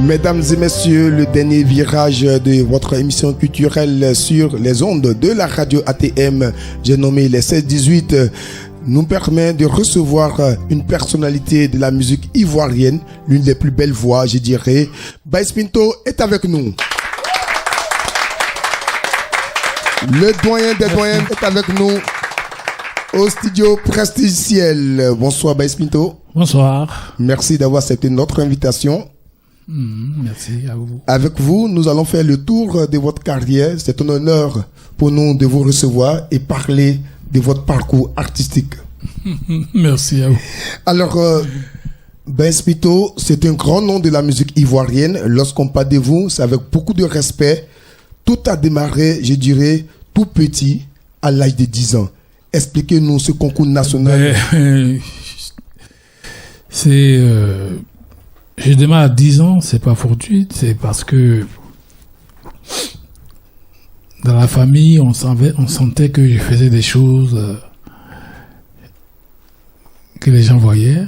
Mesdames et messieurs, le dernier virage de votre émission culturelle sur les ondes de la radio ATM, j'ai nommé les 16-18, nous permet de recevoir une personnalité de la musique ivoirienne, l'une des plus belles voix, je dirais. Baïs Pinto est avec nous. Le doyen des doyens est avec nous au studio Prestigiciel. Bonsoir Baïs Pinto. Bonsoir. Merci d'avoir accepté notre invitation. Merci à vous. Avec vous, nous allons faire le tour de votre carrière. C'est un honneur pour nous de vous recevoir et parler de votre parcours artistique. Merci à vous. Alors, Baïs Pinto, c'est un grand nom de la musique ivoirienne. Lorsqu'on parle de vous, c'est avec beaucoup de respect. Tout a démarré, je dirais, tout petit, à l'âge de 10 ans. Expliquez-nous ce concours national. Je démarre à 10 ans, c'est pas fortuit, c'est parce que dans la famille, on sentait que je faisais des choses que les gens voyaient.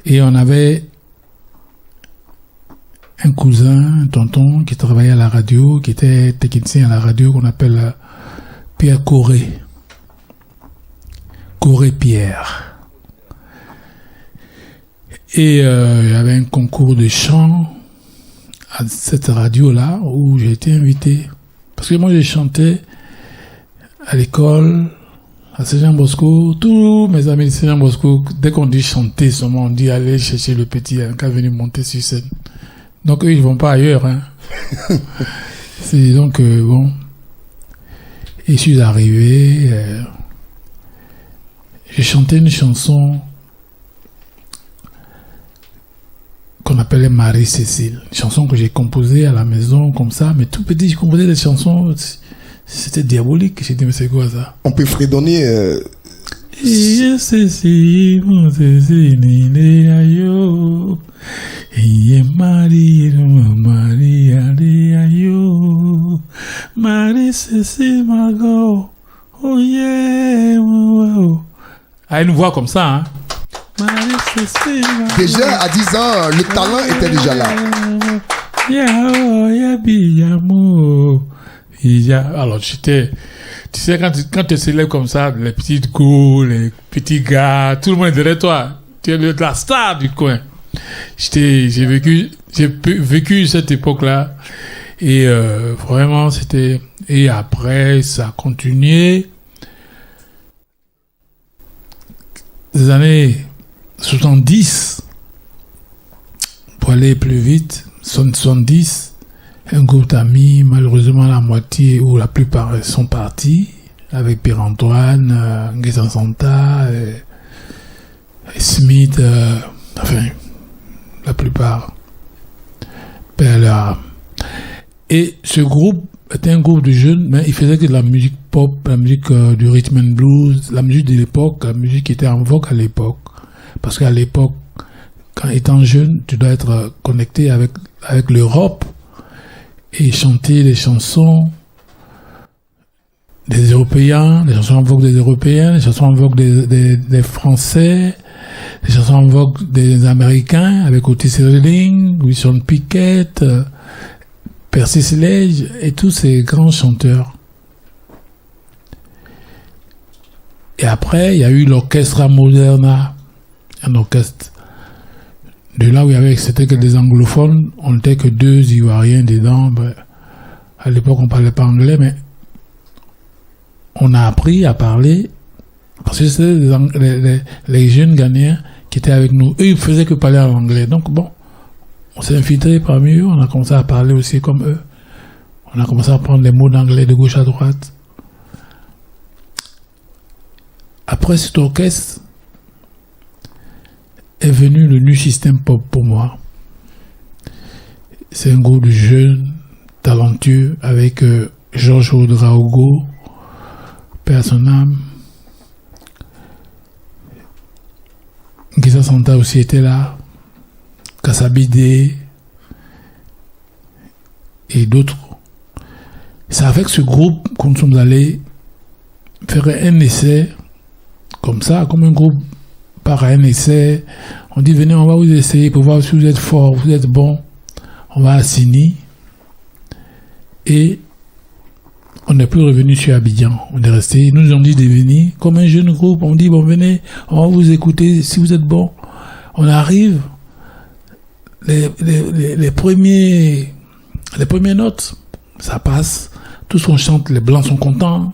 Et on avait un cousin, un tonton, qui travaillait à la radio, qui était technicien à la radio, qu'on appelle Pierre Corré. Corré Pierre. Et il y avait un concours de chant à cette radio-là où j'ai été invité. Parce que moi, j'ai chanté à l'école, à Saint-Jean-Bosco. Tous mes amis de Saint-Jean-Bosco, dès qu'on dit chanter seulement, on dit aller chercher le petit qui a venu monter sur scène. Donc eux, ils vont pas ailleurs. Hein. C'est donc, bon. Et je suis arrivé, j'ai chanté une chanson qu'on appelait Marie-Cécile. Une chanson que j'ai composée à la maison, comme ça, mais tout petit, je composais des chansons, c'était diabolique. J'ai dit, mais c'est quoi ça? On peut fredonner... Cécile, mon Cécile, il est aïe. Et Marie, Marie, aïe. Marie-Cécile, Margot, oh yeah, oh. Ah, une voix comme ça, hein. Déjà à 10 ans, le talent était déjà là. Alors tu sais quand tu s'élèves comme ça, les petites cours, les petits gars, tout le monde est derrière toi. Tu es la star du coin. J'ai vécu cette époque-là et vraiment c'était. Et après ça a continué. Les années 70, pour aller plus vite, 70, un groupe d'amis, malheureusement la moitié ou la plupart sont partis, avec Pierre-Antoine, Nguessan Santa, Smith, enfin, la plupart. Et ce groupe était un groupe de jeunes, mais il faisait que de la musique pop, la musique du rhythm and blues, la musique de l'époque, la musique qui était en vogue à l'époque. Parce qu'à l'époque, quand étant jeune, tu dois être connecté avec l'Europe et chanter des chansons des Européens, des chansons en vogue des Européens, des chansons en vogue des Français, des chansons en vogue des Américains, avec Otis Redding, Wilson Pickett, Percy Sledge et tous ces grands chanteurs. Et après, il y a eu l'Orchestra Moderna, un orchestre. De là où il y avait, c'était que des anglophones, on n'était que 2 Ivoiriens dedans. À l'époque, on parlait pas anglais, mais on a appris à parler, parce que c'était les jeunes Ghanéens qui étaient avec nous. Eux, ils faisaient que parler en anglais. Donc bon, on s'est infiltré parmi eux, on a commencé à parler aussi comme eux. On a commencé à prendre les mots d'anglais de gauche à droite. Après cet orchestre, est venu le Nu System Pop pour moi. C'est un groupe de jeunes, talentueux, avec Georges Ouedraogo, Père à son âme. Ngeza Santa aussi était là, Kassabide et d'autres. C'est avec ce groupe que nous sommes allés faire un essai, comme ça, comme un groupe part à un essai. On dit, venez, on va vous essayer pour voir si vous êtes fort, vous êtes bon. On va à Sini. Et on n'est plus revenu sur Abidjan. On est resté. Ils nous ont dit de venir comme un jeune groupe. On dit, bon, venez, on va vous écouter si vous êtes bon. On arrive. Les premières notes, ça passe. Tous on chante, les blancs sont contents.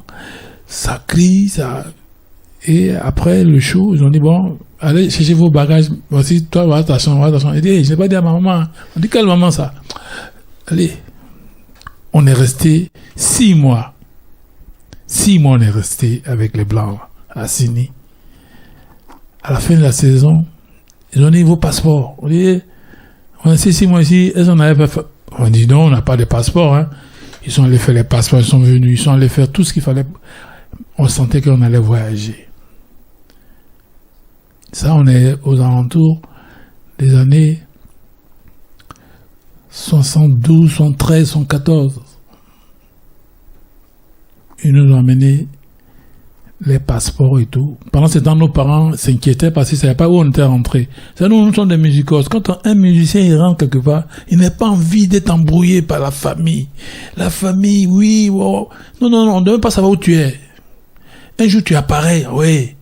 Ça crie, ça. Et après le show, ils ont dit, bon, allez chercher vos bagages. Voici, toi, va à ta chambre, Il dit, hey, je n'ai pas dit à ma maman. On dit, quelle maman ça? Allez. On est resté 6 mois. 6 mois, on est resté avec les Blancs à Sini. À la fin de la saison, ils ont dit vos passeports. On dit, on est resté 6 mois ici, est-ce qu'on n'avait pas fait? On dit non, on n'a pas de passeport. Hein. Ils sont allés faire les passeports, ils sont venus, ils sont allés faire tout ce qu'il fallait. On sentait qu'on allait voyager. Ça, on est aux alentours des années 72, 73, 74. Ils nous ont amené les passeports et tout. Pendant ce temps, nos parents s'inquiétaient parce qu'ils ne savaient pas où on était rentrés. C'est nous sommes des musicos. Quand un musicien il rentre quelque part, il n'a pas envie d'être embrouillé par la famille. La famille, oui, wow. Non, on ne devait pas savoir où tu es. Un jour, tu apparais, oui.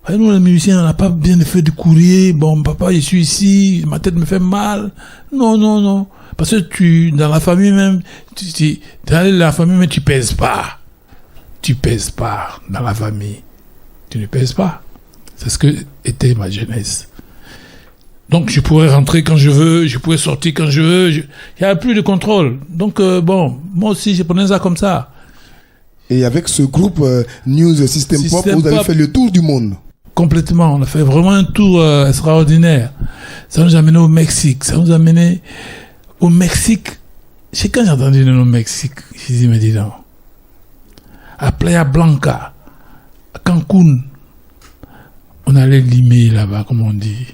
Nous, les musiciens, on n'a pas bien fait du courrier. Bon, papa, je suis ici, ma tête me fait mal. Non. Parce que dans la famille même, dans la famille même, tu pèses pas. Tu pèses pas dans la famille. Tu ne pèses pas. C'est ce que était ma jeunesse. Donc, je pourrais rentrer quand je veux, je pourrais sortir quand je veux. Il n'y a plus de contrôle. Donc, bon, moi aussi, je prenais ça comme ça. Et avec ce groupe News System Pop, vous avez fait le tour du monde. Complètement. On a fait vraiment un tour extraordinaire. Ça nous a amené au Mexique. Au Mexique. C'est quand j'ai entendu le nom Mexique, je dis, mais dis donc. À Playa Blanca, à Cancun, on allait limer là-bas, comme on dit.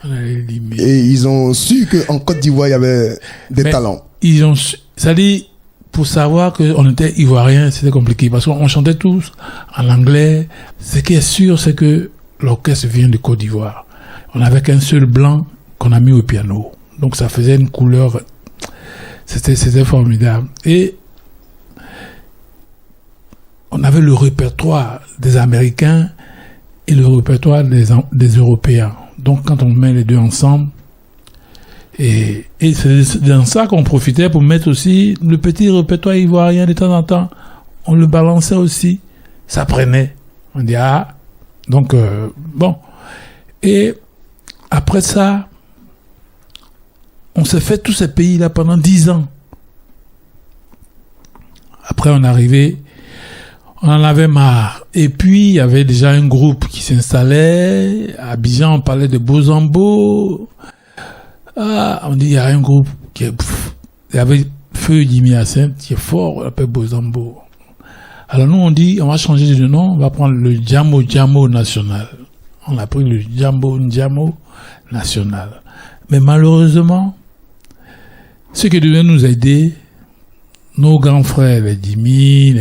On allait limer. Et ils ont su qu'en Côte d'Ivoire, il y avait des talents. Ils ont su, c'est-à-dire, pour savoir qu'on était ivoiriens, c'était compliqué, parce qu'on chantait tous en anglais. Ce qui est sûr, c'est que l'orchestre vient de Côte d'Ivoire. On n'avait qu'un seul blanc qu'on a mis au piano. Donc ça faisait une couleur, c'était formidable. Et on avait le répertoire des Américains et le répertoire des Européens. Donc, quand on met les deux ensemble, et c'est dans ça qu'on profitait pour mettre aussi le petit répertoire ivoirien de temps en temps. On le balançait aussi. Ça prenait. On dit, donc, bon. Et après ça, on s'est fait tous ces pays-là pendant 10 ans. Après, on arrivait... On en avait marre. Et puis, il y avait déjà un groupe qui s'installait. À Abidjan, on parlait de Bozambo. On dit, il y a un groupe qui est... Il y avait Feu Jimmy Hyacinthe, qui est fort, on l'appelle Bozambo. Alors nous, on dit, on va changer de nom, on va prendre le Djamo National. On a pris le Djamo National. Mais malheureusement, ceux qui devaient nous aider, nos grands frères, les Jimmy,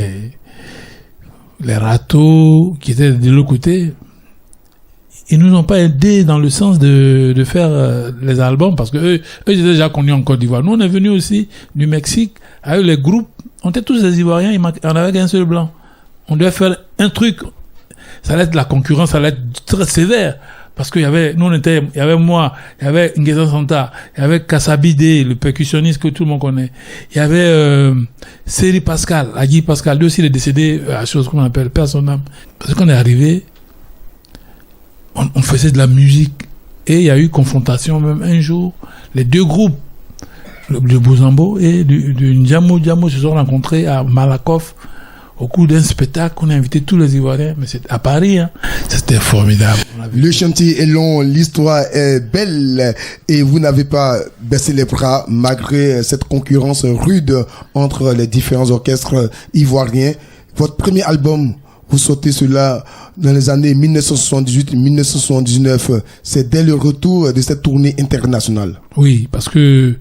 les Ratos, qui étaient de l'autre côté, ils nous ont pas aidés dans le sens de faire les albums, parce que eux étaient déjà connus en Côte d'Ivoire. Nous, on est venus aussi du Mexique, avec les groupes, on était tous des Ivoiriens, on avait qu'un seul blanc. On devait faire un truc, ça allait être la concurrence, ça allait être très sévère, parce qu'il y avait, il y avait moi, il y avait Ngeza Santa, il y avait Kassabide, le percussionniste que tout le monde connaît. Il y avait Seri Pascal, Agui Pascal, lui aussi il est décédé à chose qu'on appelle Père à son âme. Parce qu'on est arrivé, on faisait de la musique, et il y a eu confrontation même un jour. Les deux groupes, le Bozambo et du Djamo se sont rencontrés à Malakoff, au cours d'un spectacle. On a invité tous les Ivoiriens, mais c'était à Paris, hein. C'était formidable. vie. Le chantier est long, l'histoire est belle et vous n'avez pas baissé les bras malgré cette concurrence rude entre les différents orchestres ivoiriens. Votre premier album, vous sortez cela dans les années 1978-1979. C'est dès le retour de cette tournée internationale. Oui, parce que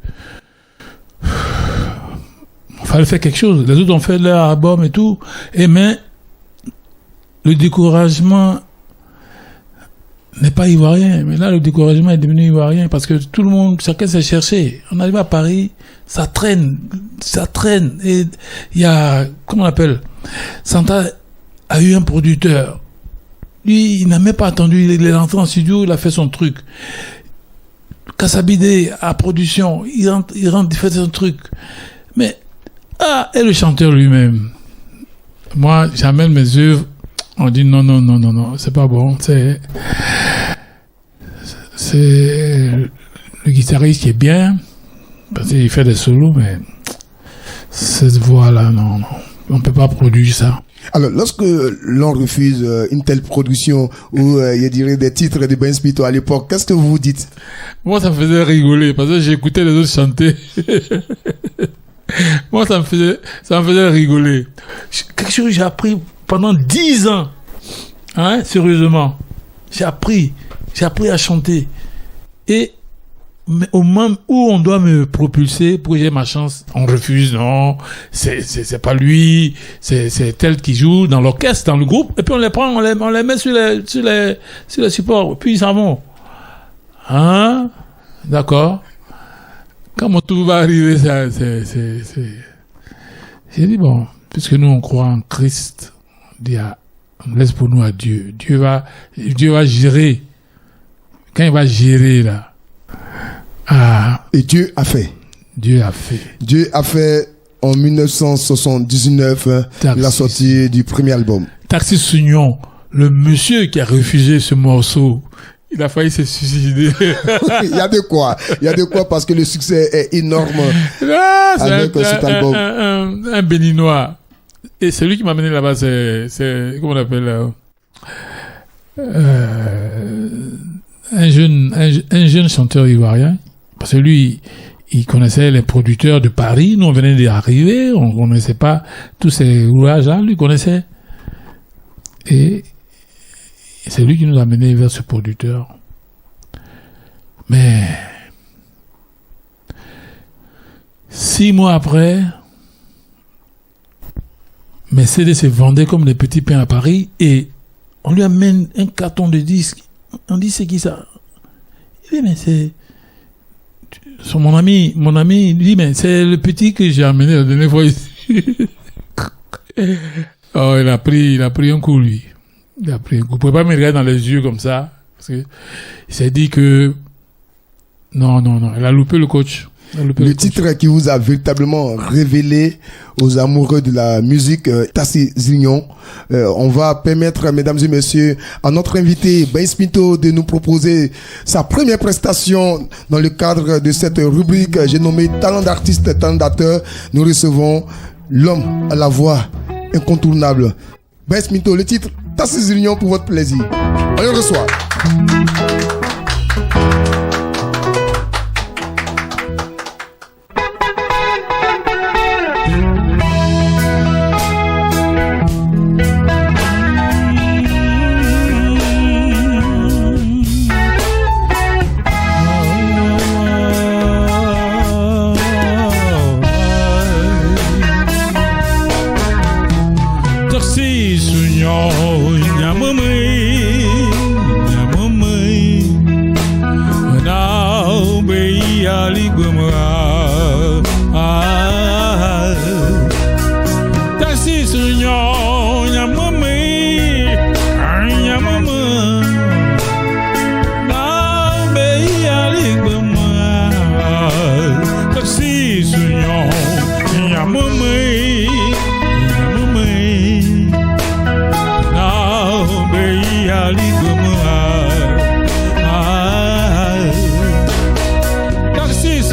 il fallait faire quelque chose. Les autres ont fait leur album et tout. Mais le découragement n'est pas ivoirien. Mais là, le découragement est devenu ivoirien parce que tout le monde, chacun s'est cherché. On arrive à Paris, ça traîne. Et il y a, comment on appelle, Santa a eu un producteur. Lui, il n'a même pas attendu. Il est rentré en studio, il a fait son truc. Kassabide à production, il rentre, il fait son truc. Mais, et le chanteur lui-même. Moi, j'amène mes œuvres, on dit non, c'est pas bon, c'est le guitariste qui est bien, parce qu'il fait des solos, mais cette voix-là, non, on peut pas produire ça. Alors, lorsque l'on refuse une telle production ou, je dirais, des titres de Ben Smith à l'époque, qu'est-ce que vous vous dites? Moi, ça me faisait rigoler, parce que j'écoutais les autres chanter. Moi, ça me faisait rigoler. Quelque chose que j'ai appris pendant 10 ans. Hein, sérieusement. J'ai appris à chanter. Et, au moment où on doit me propulser pour que j'ai ma chance, on refuse, non, c'est pas lui, c'est tel qui joue dans l'orchestre, dans le groupe, et puis on les prend, on les met sur les supports, puis ils s'en vont. Hein? D'accord? Comment tout va arriver, ça, j'ai dit, bon, puisque nous on croit en Christ, on laisse pour nous à Dieu. Dieu va gérer. Quand il va gérer, là. Et Dieu a fait. Dieu a fait en 1979 la sortie du premier album. Taxi Sounion, le monsieur qui a refusé ce morceau, il a failli se suicider. Il y a de quoi parce que le succès est énorme avec cet album. Un Béninois. Et celui qui m'a amené là-bas, c'est comment on appelle un jeune chanteur ivoirien. Parce que lui, il connaissait les producteurs de Paris. Nous, on venait d'arriver. On connaissait pas tous ces ouvrages-là. Lui connaissait. Et c'est lui qui nous a amenés vers ce producteur. Mais 6 mois après, mes CD se vendaient comme des petits pains à Paris et on lui amène un carton de disques. On dit, c'est qui ça? Il dit, mais c'est mon ami, il dit, mais c'est le petit que j'ai amené la dernière fois ici. Oh, il a pris un coup, lui. Vous pouvez pas me regarder dans les yeux comme ça. Parce que il s'est dit que, non, il a loupé le coach. Le titre qui vous a véritablement révélé aux amoureux de la musique, Taxi Sounion. On va permettre, mesdames et messieurs, à notre invité Ben Smito de nous proposer sa première prestation dans le cadre de cette rubrique j'ai nommé Talent d'artiste, talent d'acteur. Nous recevons l'homme à la voix incontournable, Ben Smito. Le titre Taxi Sounion pour votre plaisir. On le reçoit. Taxi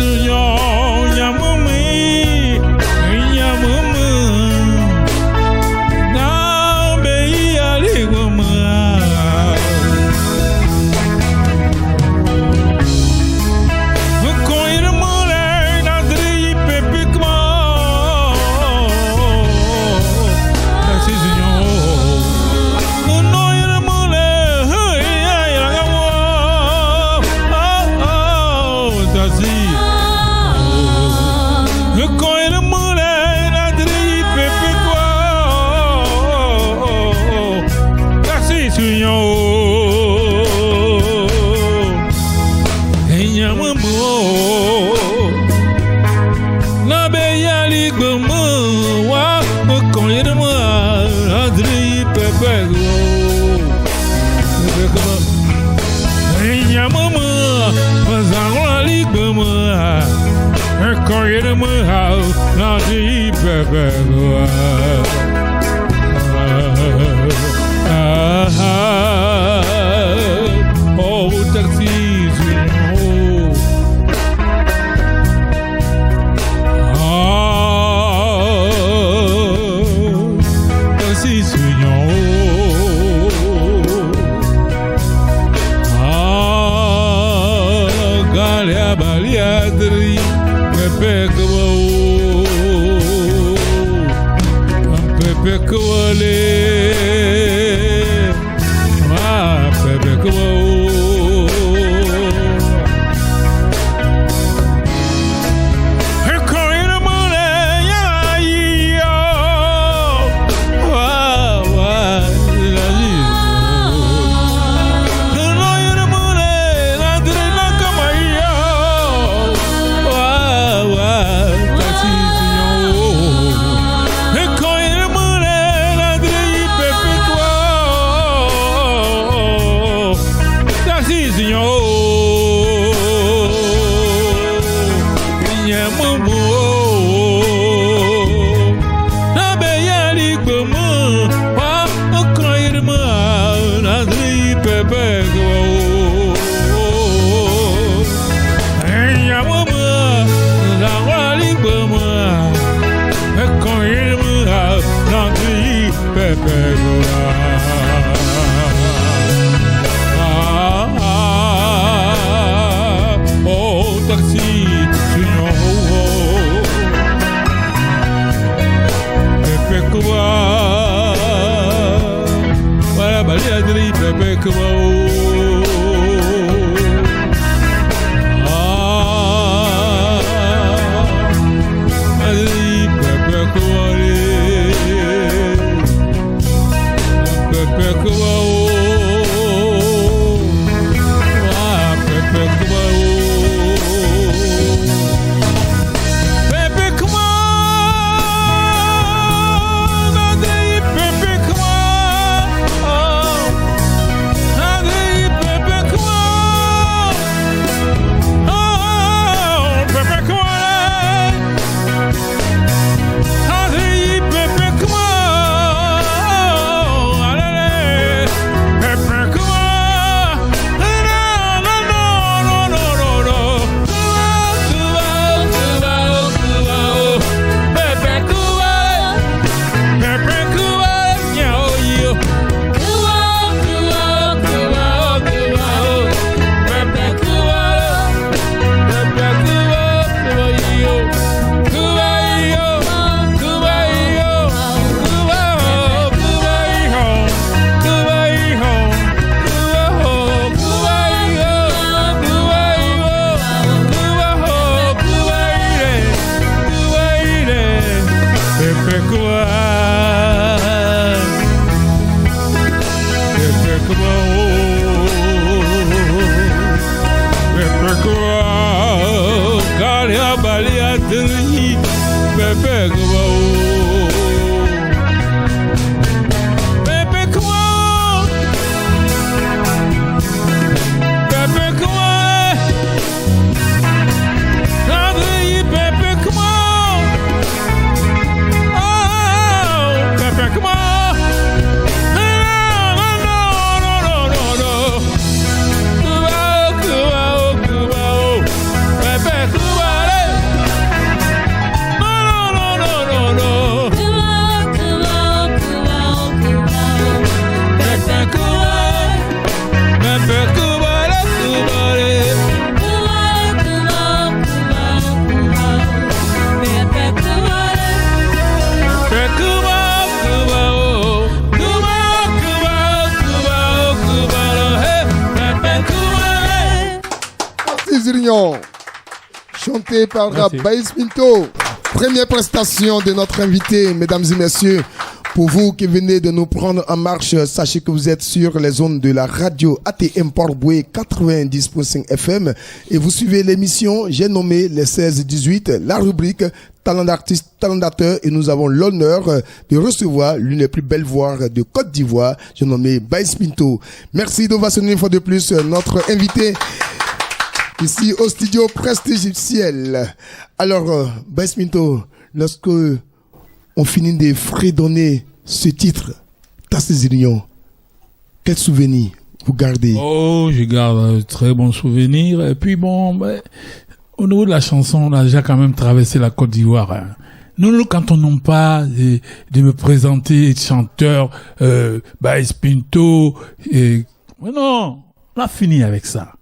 Chanté par Baïs Pinto. Première prestation de notre invité, mesdames et messieurs. Pour vous qui venez de nous prendre en marche, sachez que vous êtes sur les ondes de la radio ATM Port-Boué 90.5 FM et vous suivez l'émission, j'ai nommé les 16-18, la rubrique talent d'artiste, talent d'acteur, et nous avons l'honneur de recevoir l'une des plus belles voix de Côte d'Ivoire, j'ai nommé Baïs Pinto. Merci d'ovationner une fois de plus notre invité. ici au studio Prestige Ciel. Alors, Bass Minto, lorsque on finit de fredonner ce titre, Tasses Union, quel souvenir vous gardez? Oh, je garde un très bon souvenir. Et puis bon, au niveau de la chanson, on a déjà quand même traversé la Côte d'Ivoire. Hein. Nous, quand on n'a pas de me présenter chanteur, Bass Pinto, mais non, on a fini avec ça.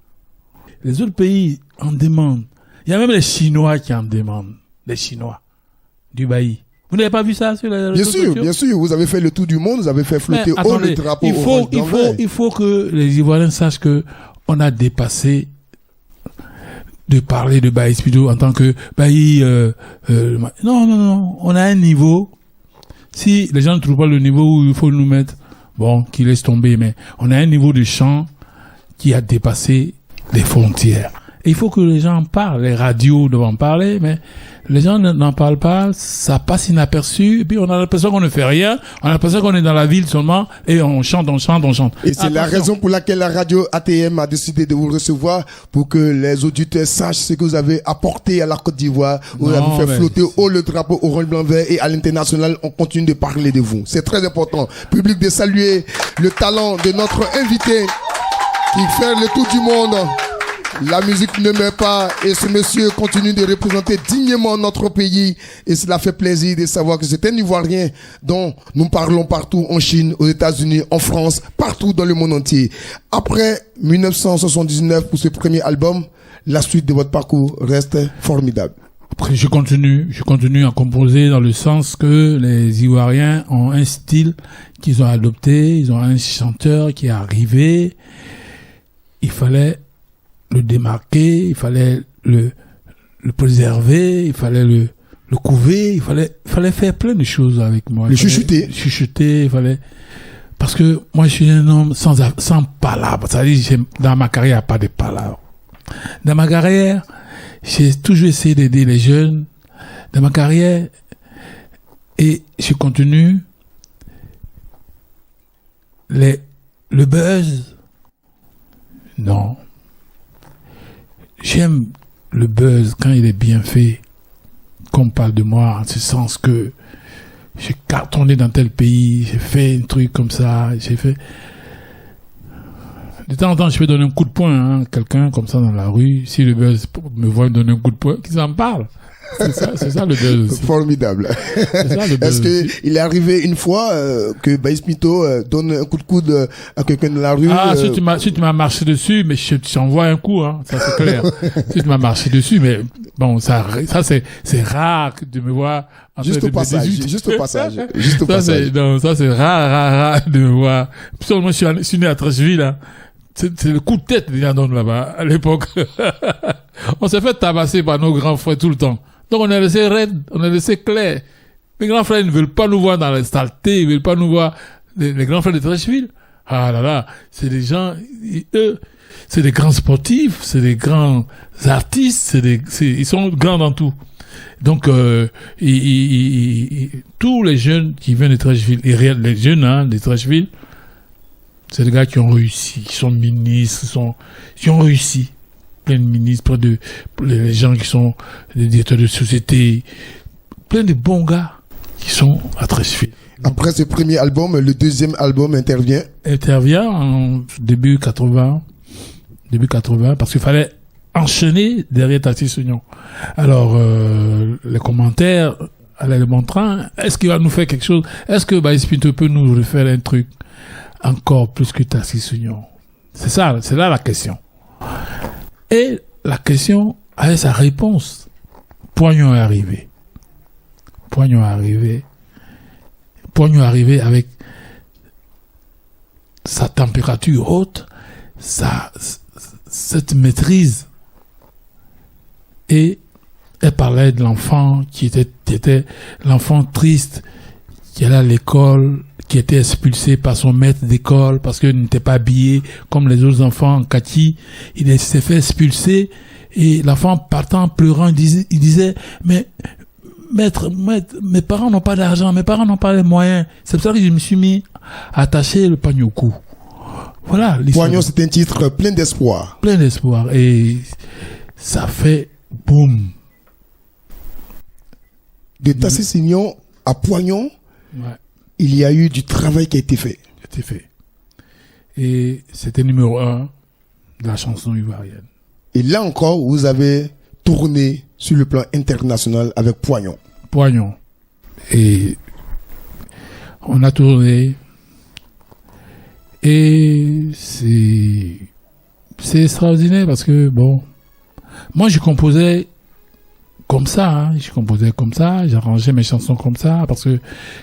Les autres pays en demandent. Il y a même les Chinois qui en demandent. Les Chinois du Bailly. Vous n'avez pas vu ça sur les réseaux sociaux? Bien sûr. Vous avez fait le tour du monde, vous avez fait flotter haut le drapeau. Il faut que les Ivoiriens sachent que on a dépassé de parler de Bailly Pinto en tant que Bailly. Non. On a un niveau. Si les gens ne trouvent pas le niveau où il faut nous mettre, bon, qu'ils laissent tomber. Mais on a un niveau de chant qui a dépassé les frontières. Et il faut que les gens en parlent. Les radios doivent en parler, mais les gens n'en parlent pas. Ça passe inaperçu. Et puis on a l'impression qu'on ne fait rien. On a l'impression qu'on est dans la ville seulement et on chante. Et c'est la raison pour laquelle la radio ATM a décidé de vous recevoir, pour que les auditeurs sachent ce que vous avez apporté à la Côte d'Ivoire. Vous avez fait flotter haut le drapeau orange blanc vert, et à l'international, on continue de parler de vous. C'est très important. Public, de saluer le talent de notre invité qui fait le tour du monde. La musique ne meurt pas, et ce monsieur continue de représenter dignement notre pays, et cela fait plaisir de savoir que c'est un Ivoirien dont nous parlons partout en Chine, aux États-Unis, en France, partout dans le monde entier. Après 1979, pour ce premier album, la suite de votre parcours reste formidable. Après, je continue à composer dans le sens que les Ivoiriens ont un style qu'ils ont adopté, ils ont un chanteur qui est arrivé, il fallait le démarquer, il fallait le préserver, il fallait le couver, il fallait faire plein de choses avec moi. Le chuchoter, il fallait, parce que moi je suis un homme sans palabres. C'est-à-dire, dans ma carrière, il n'y a pas de palabres. Dans ma carrière, j'ai toujours essayé d'aider les jeunes. Dans ma carrière, et je continue. Le buzz, non. J'aime le buzz quand il est bien fait, qu'on parle de moi, en ce sens que j'ai cartonné dans tel pays, j'ai fait un truc comme ça, j'ai fait... De temps en temps, je peux donner un coup de poing à quelqu'un comme ça dans la rue. Si le buzz me voit donner un coup de poing, qu'ils en parlent. C'est ça le buzz aussi. Formidable. Est-ce qu'il est arrivé une fois que Bass Pinto donne un coup de coude à quelqu'un dans la rue? Si tu m'as marché dessus, mais je t'envoie un coup, hein, ça c'est clair. Si tu m'as marché dessus, mais bon, ça c'est rare de me voir. Juste au passage. Ça c'est rare de me voir. Puis moi je suis né à Trècheville, hein. C'est le coup de tête que les donne là-bas, à l'époque. On s'est fait tabasser par nos grands frères tout le temps. Donc on est laissé raide, on est laissé clair. Mes grands frères ne veulent pas nous voir dans la saleté, ils veulent pas nous voir, les grands frères de Trècheville. Ah là là, c'est des gens, eux, c'est des grands sportifs, c'est des grands artistes, ils sont grands dans tout. Donc, tous les jeunes qui viennent de Trècheville, les jeunes, de Trècheville, c'est des gars qui ont réussi, qui sont ministres, qui ont réussi. Plein de ministres, plein de les gens qui sont des directeurs de société, plein de bons gars qui sont à Trècheville. Après ce premier album, le deuxième album intervient en début 80, parce qu'il fallait enchaîner derrière Tasses Union. Alors, les commentaires allaient le montrant, est-ce qu'il va nous faire quelque chose? Est-ce que Bass Pinto peut nous refaire un truc encore plus que Tasses Union? C'est là la question. Et la question avait sa réponse. Poignon est arrivé. Poignon est arrivé avec sa température haute, cette maîtrise. Et elle parlait de l'enfant qui était l'enfant triste, qui allait à l'école, qui était expulsé par son maître d'école parce qu'il n'était pas habillé comme les autres enfants en kaki. Il s'est fait expulser, et l'enfant partant pleurant, il disait mais maître, mes parents n'ont pas d'argent, mes parents n'ont pas les moyens. C'est pour ça que je me suis mis à attacher le panier au cou. Voilà. Poignon, c'est un titre plein d'espoir. Plein d'espoir. Et ça fait boum. De Tassé-Signon à Poignon, Ouais. il y a eu du travail qui a été fait. C'était fait. Et c'était numéro 1 de la chanson ivoirienne. Et là encore, vous avez tourné sur le plan international avec Poignon. Poignon. Et on a tourné. Et c'est extraordinaire parce que, bon, moi je composais comme ça, hein. Je composais comme ça, j'arrangeais mes chansons comme ça, parce que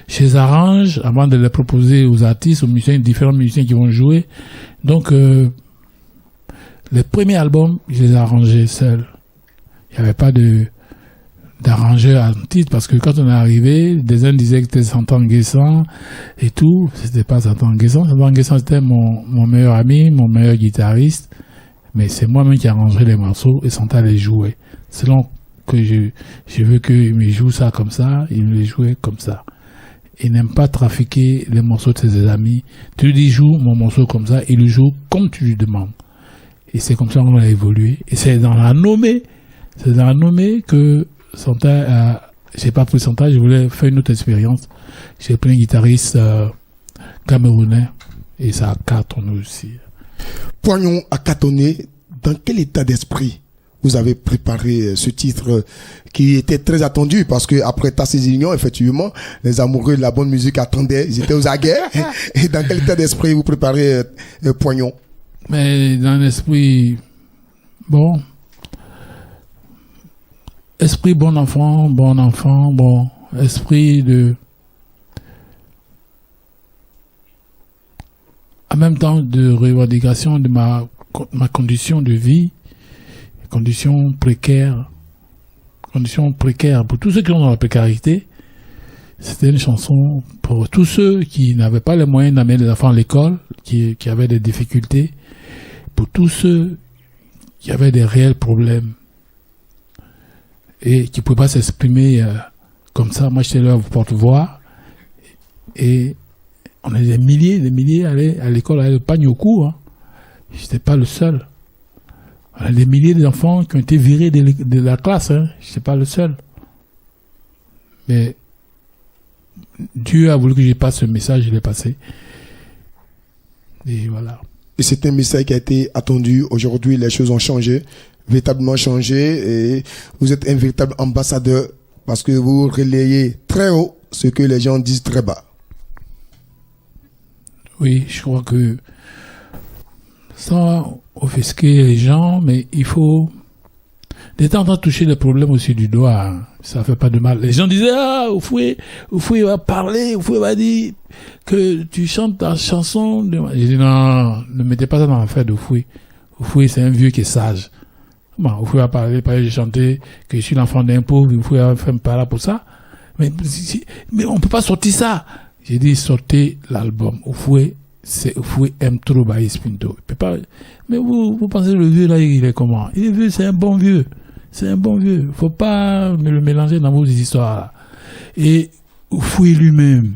je les arrange avant de les proposer aux artistes, aux musiciens, différents musiciens qui vont jouer. Donc, les premiers albums, je les arrangeais seuls. Il n'y avait pas d'arrangeur en titre, parce que quand on est arrivé, des uns disaient que c'était Santan Nguessan et tout. C'était pas Santan Nguessan. Santan Nguessan, c'était mon meilleur ami, mon meilleur guitariste. Mais c'est moi-même qui arrangerais les morceaux et Santan les jouait. Selon que je veux qu'il me joue ça comme ça, il me les jouait comme ça. Il n'aime pas trafiquer les morceaux de ses amis. Tu lui dis joue mon morceau comme ça, il le joue comme tu lui demandes. Et c'est comme ça qu'on a évolué. Et c'est dans la nommée que Santan j'ai pas pris Santan, je voulais faire une autre expérience. J'ai pris un guitariste camerounais et ça a cartonné aussi. Poignon a cartonné. Dans quel état d'esprit vous avez préparé ce titre qui était très attendu, parce que après Tassé-Signon, effectivement, les amoureux de la bonne musique attendaient, ils étaient aux aguets. Et dans quel état d'esprit vous préparez Poignon? Mais dans l'esprit, bon, esprit bon enfant, bon, esprit de, en même temps de revendication de ma condition de vie, conditions précaires pour tous ceux qui sont dans la précarité. C'était une chanson pour tous ceux qui n'avaient pas les moyens d'amener les enfants à l'école, qui avaient des difficultés, pour tous ceux qui avaient des réels problèmes et qui ne pouvaient pas s'exprimer comme ça. Moi, j'étais leur porte-voix et on a des milliers allaient à l'école, allaient le pagne au cou. Hein. J'étais pas le seul. On a des milliers d'enfants qui ont été virés de la classe. Hein. Je n'étais pas le seul. Mais Dieu a voulu que je passe ce message, je l'ai passé. Et voilà. Et c'est un message qui a été attendu. Aujourd'hui, les choses ont changé, véritablement changé. Et vous êtes un véritable ambassadeur parce que vous relayez très haut ce que les gens disent très bas. Oui, je crois que sans offusquer les gens, mais il faut de temps en temps toucher les problèmes aussi du doigt. Hein. Ça fait pas de mal. Les gens disaient, Oufoué va parler, Oufoué va dire que tu chantes ta chanson. J'ai dit, non, ne mettez pas ça dans l'affaire d'Oufoué. Oufoué, c'est un vieux qui est sage. Bon, Oufoué va parler, j'ai chanté que je suis l'enfant d'un pauvre, Oufoué va faire pas là pour ça. Mais on peut pas sortir ça. J'ai dit, sortez l'album. Oufoué aime trop Baïs Pinto. Il peut pas. Mais vous pensez le vieux là, il est comment? Il est vieux, c'est un bon vieux. Faut pas me le mélanger dans vos histoires. Et Oufoué lui-même,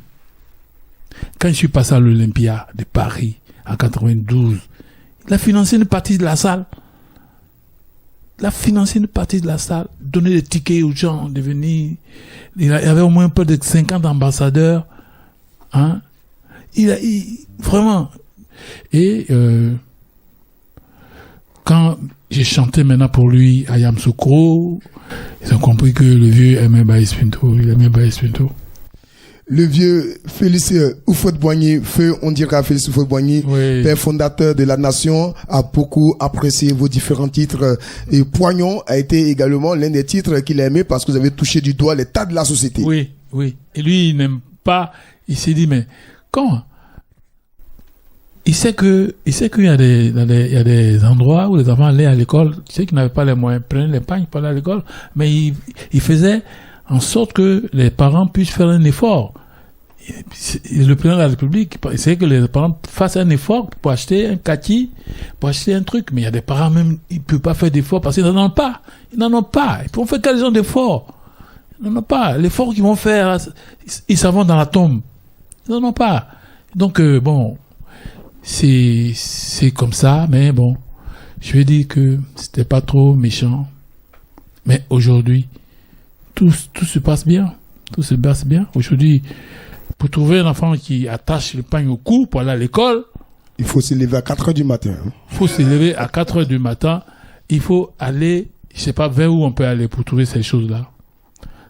quand je suis passé à l'Olympia de Paris en 92, il a financé une partie de la salle. Donner des tickets aux gens de venir. Il y avait au moins peu de 50 ambassadeurs. Hein? Vraiment. Et quand j'ai chanté maintenant pour lui à Yamoussoukro, ils ont compris que le vieux aimait Baïs Pinto. Le vieux Félix Houphouët-Boigny, on dira Félix Houphouët-Boigny, oui. Père fondateur de la nation, a beaucoup apprécié vos différents titres. Et Poignon a été également l'un des titres qu'il a aimé parce que vous avez touché du doigt l'état de la société. Oui. Et lui, il n'aime pas. Il s'est dit, mais comment? Il sait qu'il y a des endroits où les enfants allaient à l'école, tu sais qu'ils n'avaient pas les moyens, prenaient les pagnes pour aller à l'école, mais il faisait en sorte que les parents puissent faire un effort. Le président de la République, il sait que les parents fassent un effort pour acheter un kaki, pour acheter un truc, mais il y a des parents même, ils ne peuvent pas faire d'efforts parce qu'ils n'en ont pas. Ils n'en ont pas. Ils peuvent faire quel genre d'efforts? Ils n'en ont pas. L'effort qu'ils vont faire, ils s'en vont dans la tombe. Ils n'en ont pas. Donc, bon, c'est comme ça, mais bon, Je vais dire que c'était pas trop méchant. Mais aujourd'hui, tout se passe bien. Tout se passe bien. Aujourd'hui, pour trouver un enfant qui attache le pain au cou pour aller à l'école, il faut se lever à 4 heures du matin. Il faut se lever à 4 heures du matin. Il faut aller, je sais pas vers où on peut aller pour trouver ces choses-là.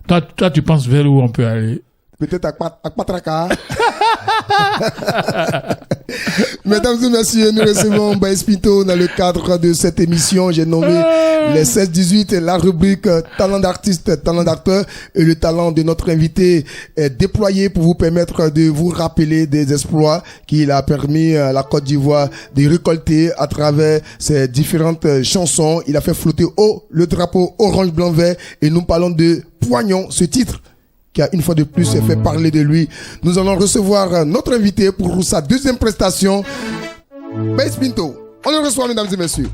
Toi, tu penses vers où on peut aller? Peut-être à Patraka. Mesdames et messieurs, nous recevons Baïs Pinto dans le cadre de cette émission. J'ai nommé les 16-18, la rubrique talent d'artiste, talent d'acteur, et le talent de notre invité est déployé pour vous permettre de vous rappeler des exploits qu'il a permis à la Côte d'Ivoire de récolter à travers ses différentes chansons. Il a fait flotter haut le drapeau orange, blanc, vert, et nous parlons de Poignon, ce titre qui a une fois de plus fait parler de lui. Nous allons recevoir notre invité pour sa deuxième prestation, Baïs Pinto. On le reçoit, mesdames et messieurs.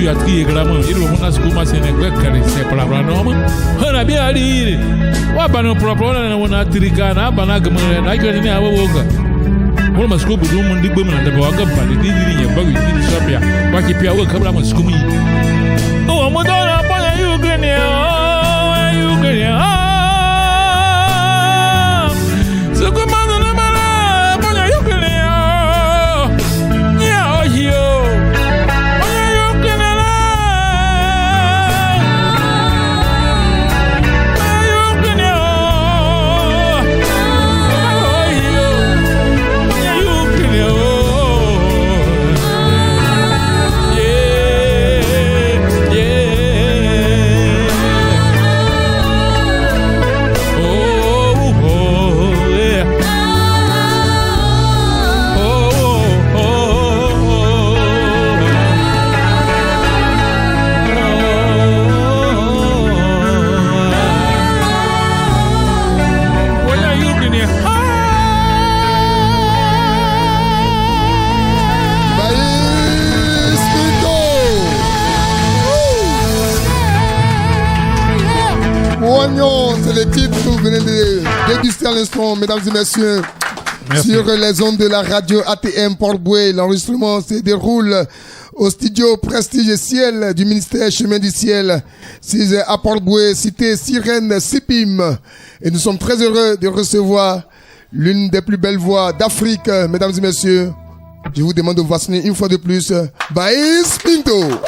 a trié glamour, il le monde a commencé à c'est pour la norme. On a bien allé. Wa bana propre on a tricana bana gamana na que ni awo woga. On m'a scoop do mon digbe mon da ba ga ba di ni ba wi di sapia. Wa ki pia wo kabla mo skumi. Oh mo dona ba you gene you gene. So go man na mala ba you gene. Ya yo. C'est le titre que vous venez de déguster à l'instant, mesdames et messieurs. Merci. Sur les ondes de la radio ATM Port-Boué. L'enregistrement se déroule au studio Prestige Ciel du ministère Chemin du Ciel. C'est à Port-Boué, cité Sirène Sipim. Et nous sommes très heureux de recevoir l'une des plus belles voix d'Afrique, mesdames et messieurs. Je vous demande de vous vacciner une fois de plus. Baïs Pinto.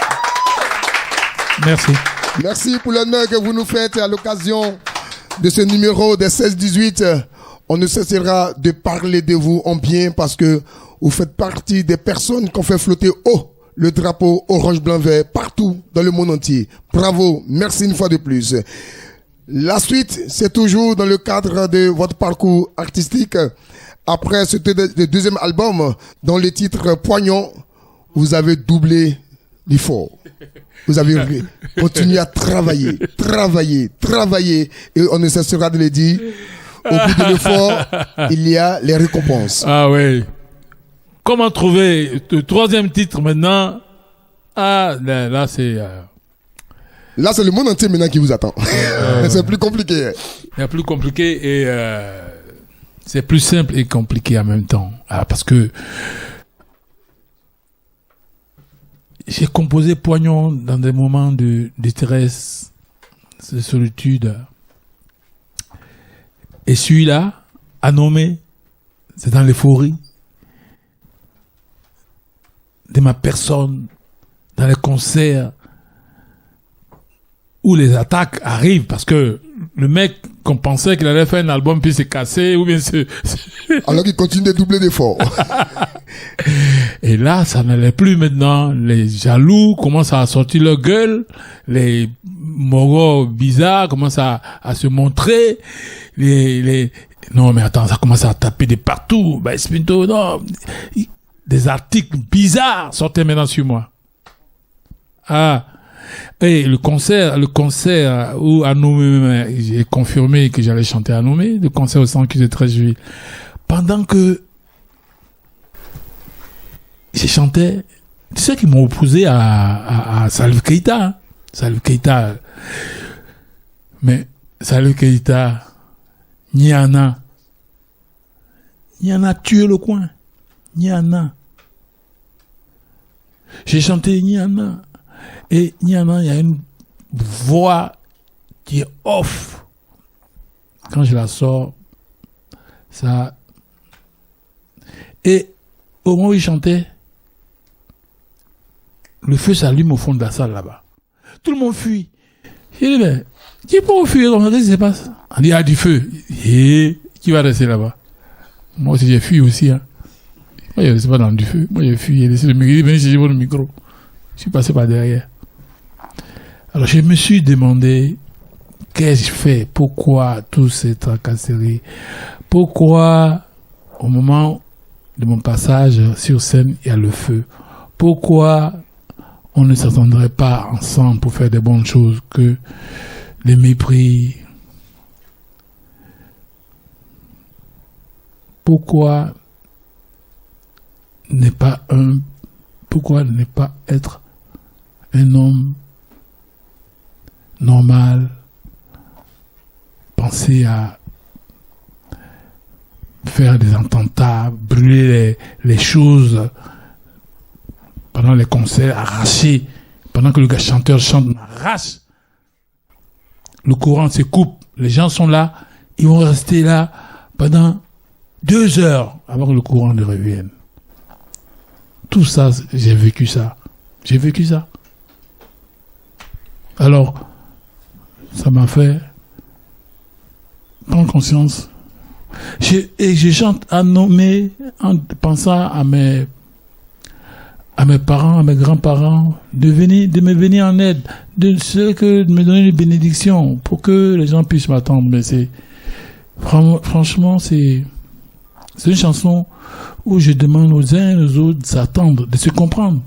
Merci. Merci pour l'honneur que vous nous faites à l'occasion de ce numéro des 16-18. On ne cessera de parler de vous en bien parce que vous faites partie des personnes qui ont fait flotter haut le drapeau orange, blanc, vert partout dans le monde entier. Bravo. Merci une fois de plus. La suite, c'est toujours dans le cadre de votre parcours artistique. Après ce deuxième album, dans le titre Poignant, vous avez doublé l'effort. Vous avez continué à travailler, et on ne cessera de le dire. Au bout de l'effort, il y a les récompenses. Ah oui. Comment trouver le troisième titre maintenant? Ah, là c'est... Là, c'est le monde entier maintenant qui vous attend. C'est plus compliqué. C'est plus compliqué et c'est plus simple et compliqué en même temps. Parce que j'ai composé Poignant dans des moments de détresse, de solitude. Et celui-là, à nommer, c'est dans l'euphorie de ma personne, dans les concerts, où les attaques arrivent, parce que le mec qu'on pensait qu'il allait faire un album puis s'est cassé, ou bien alors qu'il continue de doubler d'efforts. Et là, ça n'allait plus maintenant. Les jaloux commencent à sortir leur gueule. Les mogos bizarres commencent à se montrer. Non, mais attends, ça commence à taper de partout. Bah, Spinto, non. Des articles bizarres sortaient maintenant sur moi. Ah. Et le concert où à Nomé, j'ai confirmé que j'allais chanter à Nomé, le concert au centre qui était très juillet. Pendant que j'ai chanté, tu sais qu'ils m'ont opposé à Salif Keita. Hein? Salif Keita. Mais Salif Keita, Niana tué le coin. Niana. J'ai chanté Niana. Et Niana, il y a une voix qui est off. Quand je la sors, ça... Et au moment où il chantait, le feu s'allume au fond de la salle là-bas. Tout le monde fuit. J'ai dit, mais qui peut fuir? Qu'est-ce qui se passe? On dit, il y a du feu. Et qui va rester là-bas? Moi aussi, j'ai fui aussi. Hein. Moi, je ne reste pas dans du feu. Moi, j'ai fui. J'ai laissé le micro. Venez chercher votre micro. Je suis passé par derrière. Alors, je me suis demandé, qu'est-ce que je fais? Pourquoi tout ces tracasseries? Pourquoi, au moment de mon passage sur scène, il y a le feu. Pourquoi on ne s'attendrait pas ensemble pour faire des bonnes choses que les mépris? Pourquoi ne pas être un homme normal, penser à faire des attentats, brûler les choses pendant les concerts, arracher, pendant que le chanteur chante, on arrache. Le courant se coupe, les gens sont là, ils vont rester là pendant 2 heures avant que le courant ne revienne. Tout ça, j'ai vécu ça. Alors, ça m'a fait prendre conscience. Je chante à nommer, en pensant à mes parents, à mes grands-parents, de me venir en aide, de me donner une bénédiction pour que les gens puissent m'attendre. Mais franchement, c'est une chanson où je demande aux uns et aux autres de s'attendre, de se comprendre,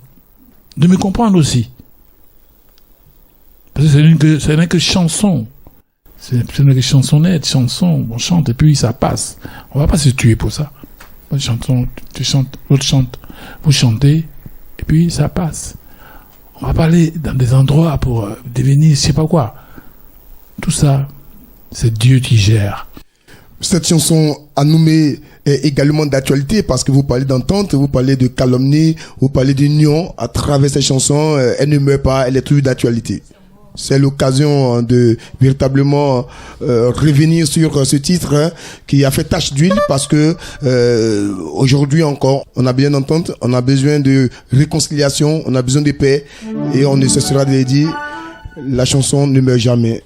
de me comprendre aussi. Parce que ce n'est que chanson. Ce n'est que chansonnette, chanson, on chante et puis ça passe. On ne va pas se tuer pour ça. Moi, tu chantes, l'autre chante, vous chantez et puis ça passe. On va pas aller dans des endroits pour devenir je sais pas quoi. Tout ça, c'est Dieu qui gère. Cette chanson à nommer est également d'actualité parce que vous parlez d'entente, vous parlez de calomnie, vous parlez d'union. À travers cette chanson, elle ne meurt pas, elle est toujours d'actualité. C'est l'occasion de véritablement revenir sur ce titre qui a fait tache d'huile parce que aujourd'hui encore, on a besoin d'entente, on a besoin de réconciliation, on a besoin de paix et on ne cessera de le dire, la chanson ne meurt jamais.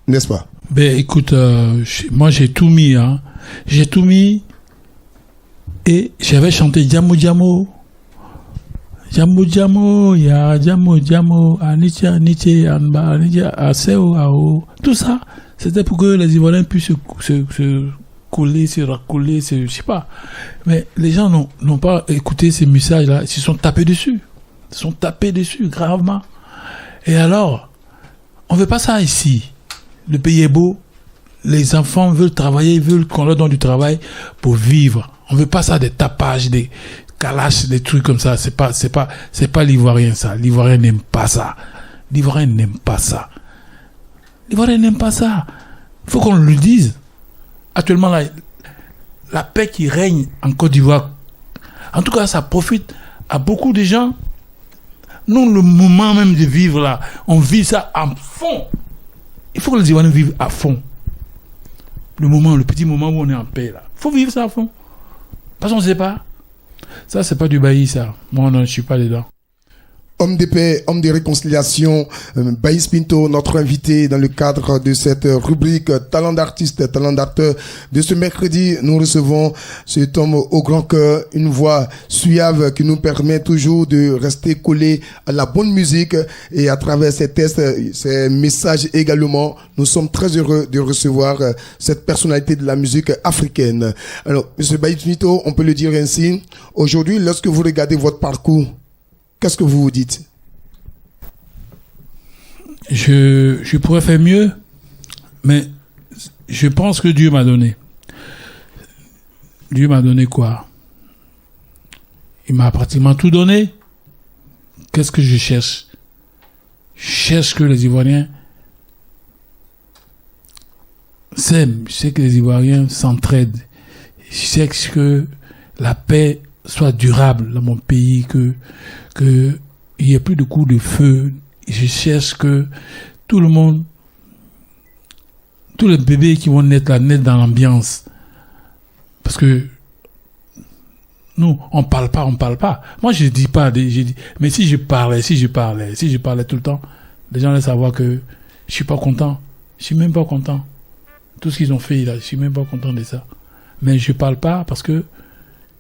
N'est-ce pas? Ben écoute, moi j'ai tout mis, hein. J'ai tout mis et j'avais chanté Djamo Djamo. Djamo Djamo, ya Djamo Djamo, Anitia Anitia, Anba Anitia, Aseo Ao. Tout ça, c'était pour que les Ivoiriens puissent se coller, se racoller, je sais pas. Mais les gens n'ont pas écouté ces messages-là, ils se sont tapés dessus. Ils se sont tapés dessus, gravement. Et alors, on veut pas ça ici. Le pays est beau, les enfants veulent travailler, ils veulent qu'on leur donne du travail pour vivre. On veut pas ça, des tapages, des calaches, des trucs comme ça. C'est pas l'Ivoirien ça. L'Ivoirien n'aime pas ça. L'Ivoirien n'aime pas ça. L'Ivoirien n'aime pas ça. Il faut qu'on le dise. Actuellement, la paix qui règne en Côte d'Ivoire, en tout cas, ça profite à beaucoup de gens. Nous, le moment même de vivre là, on vit ça à fond. Il faut que les Ivoiriens vivent à fond. Le petit moment où on est en paix là. Il faut vivre ça à fond. Parce qu'on ne sait pas. Ça, c'est pas du bailli, ça. Moi, non, je suis pas dedans. Homme de paix, homme de réconciliation, Baïs Pinto, notre invité dans le cadre de cette rubrique Talent d'artiste, talent d'acteur. De ce mercredi, nous recevons cet homme au grand cœur, une voix suave qui nous permet toujours de rester collé à la bonne musique et à travers ces tests, ces messages également, nous sommes très heureux de recevoir cette personnalité de la musique africaine. Alors, Monsieur Baïs Pinto, on peut le dire ainsi, aujourd'hui, lorsque vous regardez votre parcours, qu'est-ce que vous vous dites? Je pourrais faire mieux, mais je pense que Dieu m'a donné. Dieu m'a donné quoi? Il m'a pratiquement tout donné. Qu'est-ce que je cherche? Je cherche que les Ivoiriens s'aiment. Je sais que les Ivoiriens s'entraident. Je sais que la paix soit durable dans mon pays, que il n'y ait plus de coups de feu. Je cherche que tout le monde, tous les bébés qui vont naître là, naissent dans l'ambiance. Parce que nous, on parle pas. Moi, je dis pas, mais si je parlais tout le temps, les gens allaient savoir que je suis pas content. Je suis même pas content. Tout ce qu'ils ont fait là, je suis même pas content de ça. Mais je parle pas parce que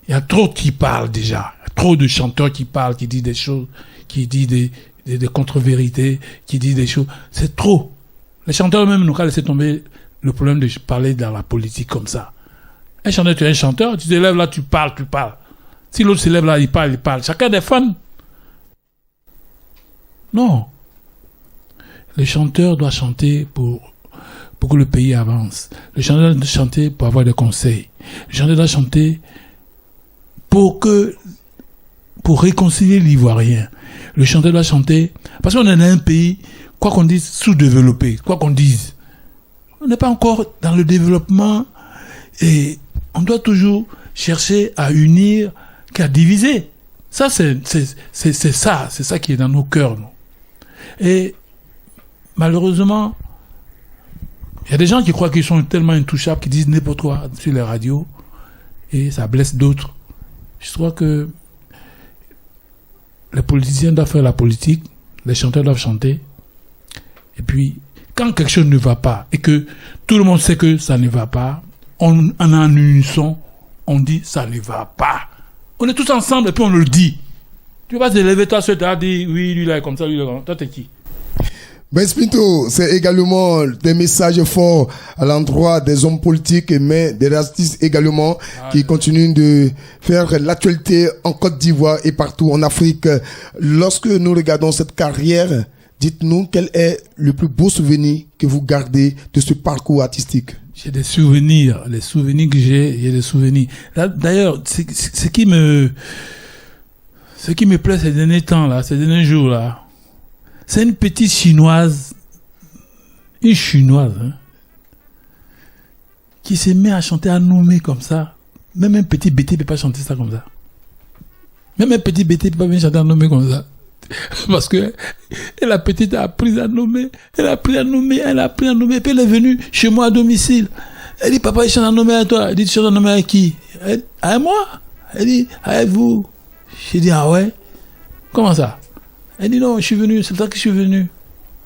il y a trop qui parlent déjà. Il y a trop de chanteurs qui parlent, qui disent des choses, qui disent des contre-vérités, qui disent des choses. C'est trop. Les chanteurs eux-mêmes n'ont qu'à laisser tomber le problème de parler dans la politique comme ça. Un chanteur, tu es un chanteur, tu te lèves là, tu parles. Si l'autre se lève là, il parle. Chacun des fans. Non. Le chanteur doit chanter pour que le pays avance. Le chanteur doit chanter pour avoir des conseils. Le chanteur doit chanter pour réconcilier l'Ivoirien. Le chanteur doit chanter parce qu'on est dans un pays, quoi qu'on dise, sous-développé, quoi qu'on dise. On n'est pas encore dans le développement et on doit toujours chercher à unir qu'à diviser. Ça, c'est ça qui est dans nos cœurs, nous. Et malheureusement, il y a des gens qui croient qu'ils sont tellement intouchables, qui disent n'importe quoi sur les radios, et ça blesse d'autres. Je crois que les politiciens doivent faire la politique, les chanteurs doivent chanter, et puis, quand quelque chose ne va pas, et que tout le monde sait que ça ne va pas, on en unisson, on dit ça ne va pas. On est tous ensemble, et puis on le dit. Tu vas te lever, toi, seul, tu vas dire, oui, lui, là, est comme ça, lui, là, comme ça. Toi, t'es qui? Pinto, c'est également des messages forts à l'endroit des hommes politiques, mais des artistes également qui continuent de faire l'actualité en Côte d'Ivoire et partout en Afrique. Lorsque nous regardons cette carrière, dites-nous quel est le plus beau souvenir que vous gardez de ce parcours artistique. J'ai des souvenirs, les souvenirs que j'ai des souvenirs. Là, d'ailleurs, ce qui me plaît ces derniers temps là, ces derniers jours là, c'est une petite chinoise, hein, qui se met à chanter à nommer comme ça. Même un petit bêté peut pas chanter ça comme ça. Même un petit bêté peut pas bien chanter à nommer comme ça. Parce que la petite a appris à nommer, puis elle est venue chez moi à domicile. Elle dit, papa, il chante à nommer à toi. Elle dit, tu chantes à nommer à qui? À moi? Elle dit, avec vous. J'ai dit, ah ouais? Comment ça? Elle dit, non, je suis venu, c'est pour ça que je suis venu.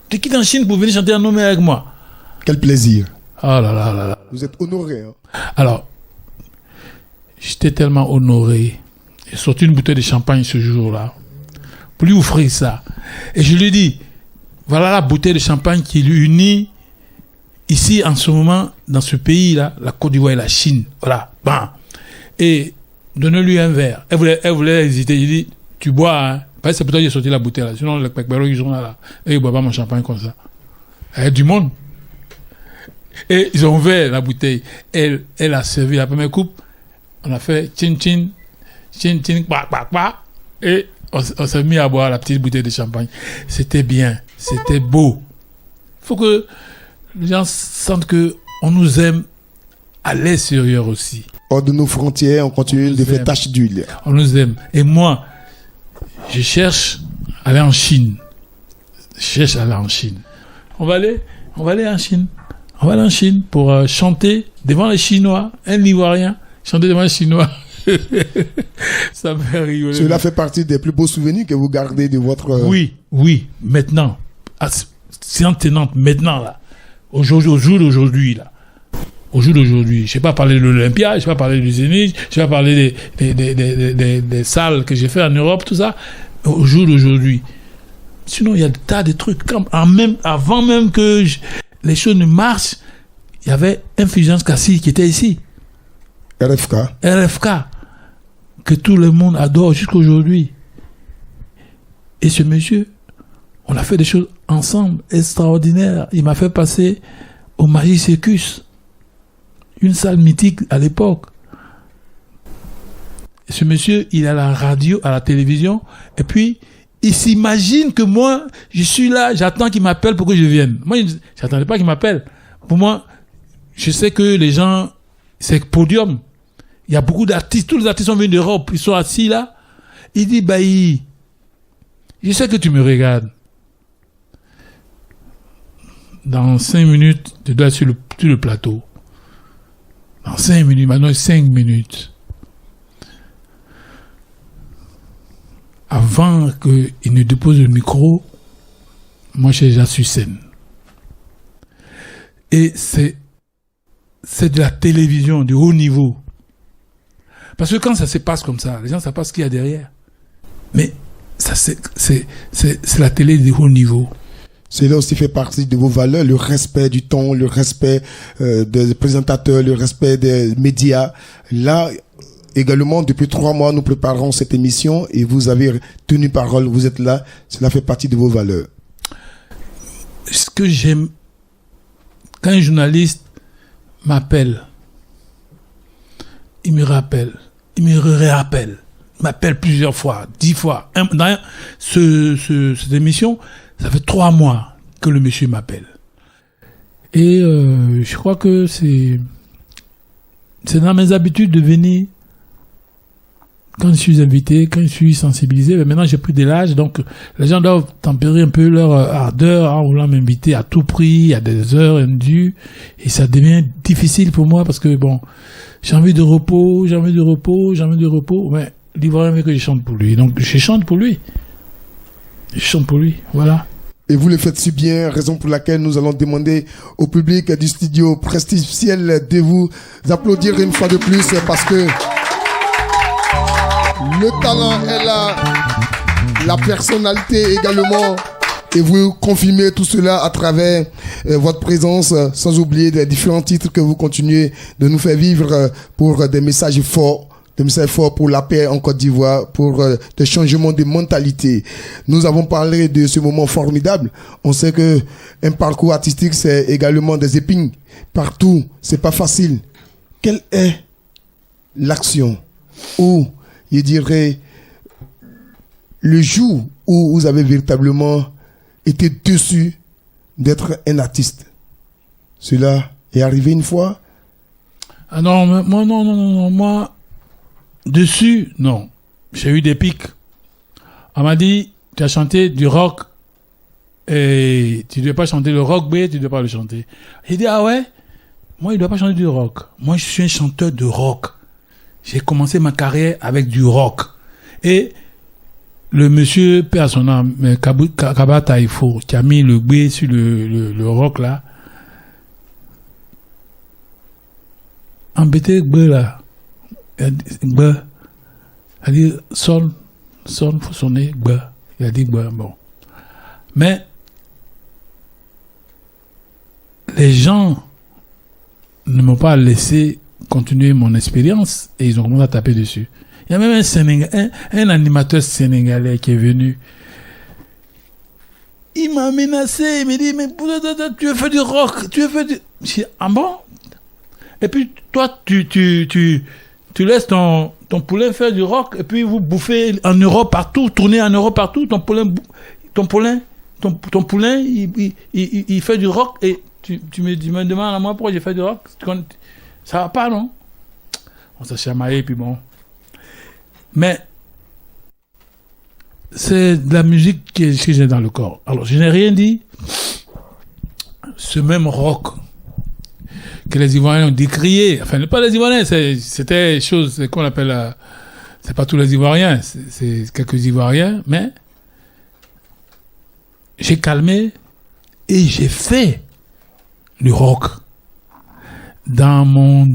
Tu quittes en Chine pour venir chanter à nommer avec moi. Quel plaisir. Oh là là là là. Vous êtes honoré, hein? Alors, j'étais tellement honoré. J'ai sorti une bouteille de champagne ce jour-là pour lui offrir ça. Et je lui dis, voilà la bouteille de champagne qui lui unit ici en ce moment, dans ce pays-là, la Côte d'Ivoire et la Chine. Voilà. Bon. Et donnez-lui un verre. Elle voulait hésiter. Je dis, tu bois, hein? Parce que c'est pour ça que j'ai sorti la bouteille là. Sinon, les pecberos, ils sont là. Et ils ne boivent pas mon champagne comme ça. Il y a du monde. Et ils ont ouvert la bouteille. Elle a servi la première coupe. On a fait chin chin, kwa, kwa, kwa. Et on s'est mis à boire la petite bouteille de champagne. C'était bien. C'était beau. Il faut que les gens sentent qu'on nous aime à l'extérieur aussi. Hors de nos frontières, on continue de faire tache d'huile. On nous aime. Et moi, je cherche à aller en Chine. On va aller en Chine. On va aller en Chine pour chanter devant les Chinois, un Ivoirien, chanter devant les Chinois. Ça me fait rigoler. Cela fait partie des plus beaux souvenirs que vous gardez de votre... Oui, maintenant. Séance maintenant, là. Au jour d'aujourd'hui, là. Au jour d'aujourd'hui. Je n'ai pas parlé de l'Olympia, je n'ai pas parlé du Zénith, je n'ai pas parlé des salles que j'ai fait en Europe, tout ça. Au jour d'aujourd'hui. Sinon, il y a des tas de trucs. Avant même que les choses ne marchent, il y avait un Fulgence Cassis qui était ici. RFK. Que tout le monde adore jusqu'à aujourd'hui. Et ce monsieur, on a fait des choses ensemble extraordinaires. Il m'a fait passer au Magie Circus. Une salle mythique à l'époque. Et ce monsieur, il a la radio, à la télévision, et puis il s'imagine que moi, je suis là, j'attends qu'il m'appelle pour que je vienne. Moi, je n'attendais pas qu'il m'appelle. Pour moi, je sais que les gens, c'est podium. Il y a beaucoup d'artistes, tous les artistes sont venus d'Europe, ils sont assis là. Il dit, Bailly, je sais que tu me regardes. Dans 5 minutes, tu dois être sur le plateau. Dans 5 minutes, maintenant 5 minutes. Avant qu'il ne dépose le micro, moi j'ai déjà sur scène. Et c'est de la télévision de haut niveau. Parce que quand ça se passe comme ça, les gens savent pas ce qu'il y a derrière. Mais ça c'est la télé de haut niveau. Cela aussi fait partie de vos valeurs, le respect du temps, le respect des présentateurs, le respect des médias. Là, également, depuis 3 mois, nous préparons cette émission et vous avez tenu parole, vous êtes là. Cela fait partie de vos valeurs. Ce que j'aime, quand un journaliste m'appelle, il me rappelle, il me réappelle, il m'appelle plusieurs fois, 10 fois. Dans cette émission, ça fait 3 mois que le monsieur m'appelle. Et je crois que c'est dans mes habitudes de venir quand je suis invité, quand je suis sensibilisé. Mais maintenant, j'ai pris de l'âge, donc les gens doivent tempérer un peu leur ardeur en voulant m'inviter à tout prix, à des heures indues. Et ça devient difficile pour moi parce que, bon, j'ai envie de repos. Mais l'Ivoirien veut que je chante pour lui. Donc, je chante pour lui. Voilà. Et vous le faites si bien, raison pour laquelle nous allons demander au public du studio Prestige-Ciel de vous applaudir une fois de plus parce que le talent est là, la personnalité également. Et vous confirmez tout cela à travers votre présence, sans oublier les différents titres que vous continuez de nous faire vivre pour des messages forts pour la paix en Côte d'Ivoire, pour des changements de mentalité. Nous avons parlé de ce moment formidable. On sait que un parcours artistique, c'est également des épines partout. C'est pas facile. Quelle est l'action ou, je dirais, le jour où vous avez véritablement été déçu d'être un artiste? Cela est arrivé une fois? Ah non, moi, non. Moi, dessus, non. J'ai eu des pics. On m'a dit, tu as chanté du rock et tu ne dois pas chanter le rock B, tu ne dois pas le chanter. J'ai dit, ah ouais? Moi, il ne doit pas chanter du rock. Moi, je suis un chanteur de rock. J'ai commencé ma carrière avec du rock. Et le monsieur, paix à son âme, Kaba Taïfo, qui a mis le B sur le rock là, embêté B là. B. Il a dit sonne, faut sonner, B. Il a dit B, bon. Mais les gens ne m'ont pas laissé continuer mon expérience et ils ont commencé à taper dessus. Il y a même un animateur sénégalais qui est venu. Il m'a menacé, il m'a dit, mais tu veux faire du rock, tu veux faire du... Je dis, ah bon? Et puis toi, tu laisses ton poulain faire du rock et puis vous bouffez en Europe partout, tournez en Europe partout, ton poulain, il fait du rock et tu me demandes à moi pourquoi j'ai fait du rock. Ça va pas, non? On s'est chamaillé, puis bon. Mais c'est de la musique que j'ai dans le corps. Alors, je n'ai rien dit. Ce même rock que les Ivoiriens ont décrié, enfin, pas les Ivoiriens, c'était chose qu'on appelle, c'est pas tous les Ivoiriens, c'est quelques Ivoiriens, mais j'ai calmé et j'ai fait du rock dans mon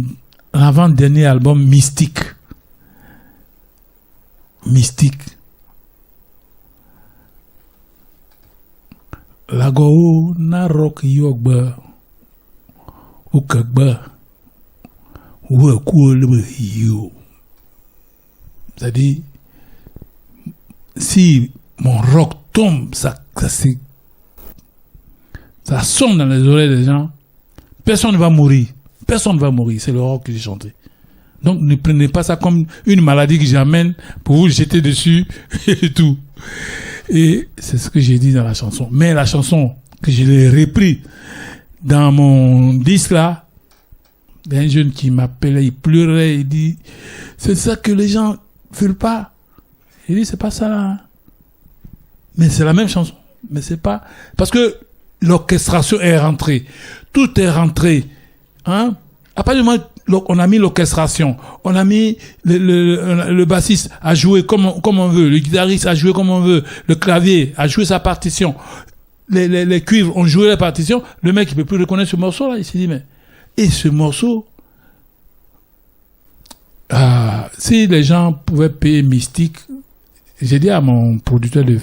avant-dernier album Mystique. Lago na rock yogba ukagba wakuolbe yo. C'est-à-dire, si mon rock tombe, ça sonne dans les oreilles des gens, personne ne va mourir. C'est le rock que j'ai chanté. Donc ne prenez pas ça comme une maladie que j'amène pour vous jeter dessus et tout. Et c'est ce que j'ai dit dans la chanson. Mais la chanson que je l'ai repris dans mon disque là, il y a un jeune qui m'appelait, il pleurait, il dit c'est ça que les gens veulent pas. J'ai dit c'est pas ça là. Mais c'est la même chanson. Mais c'est pas parce que l'orchestration est rentrée. Tout est rentré. Hein? À partir du moment où on a mis l'orchestration, on a mis le bassiste à jouer comme on veut, le guitariste à jouer comme on veut, le clavier à jouer sa partition, les cuivres ont joué la partition, le mec il peut plus reconnaître ce morceau là, il s'est dit mais et ce morceau, si les gens pouvaient payer Mystique, j'ai dit à mon producteur de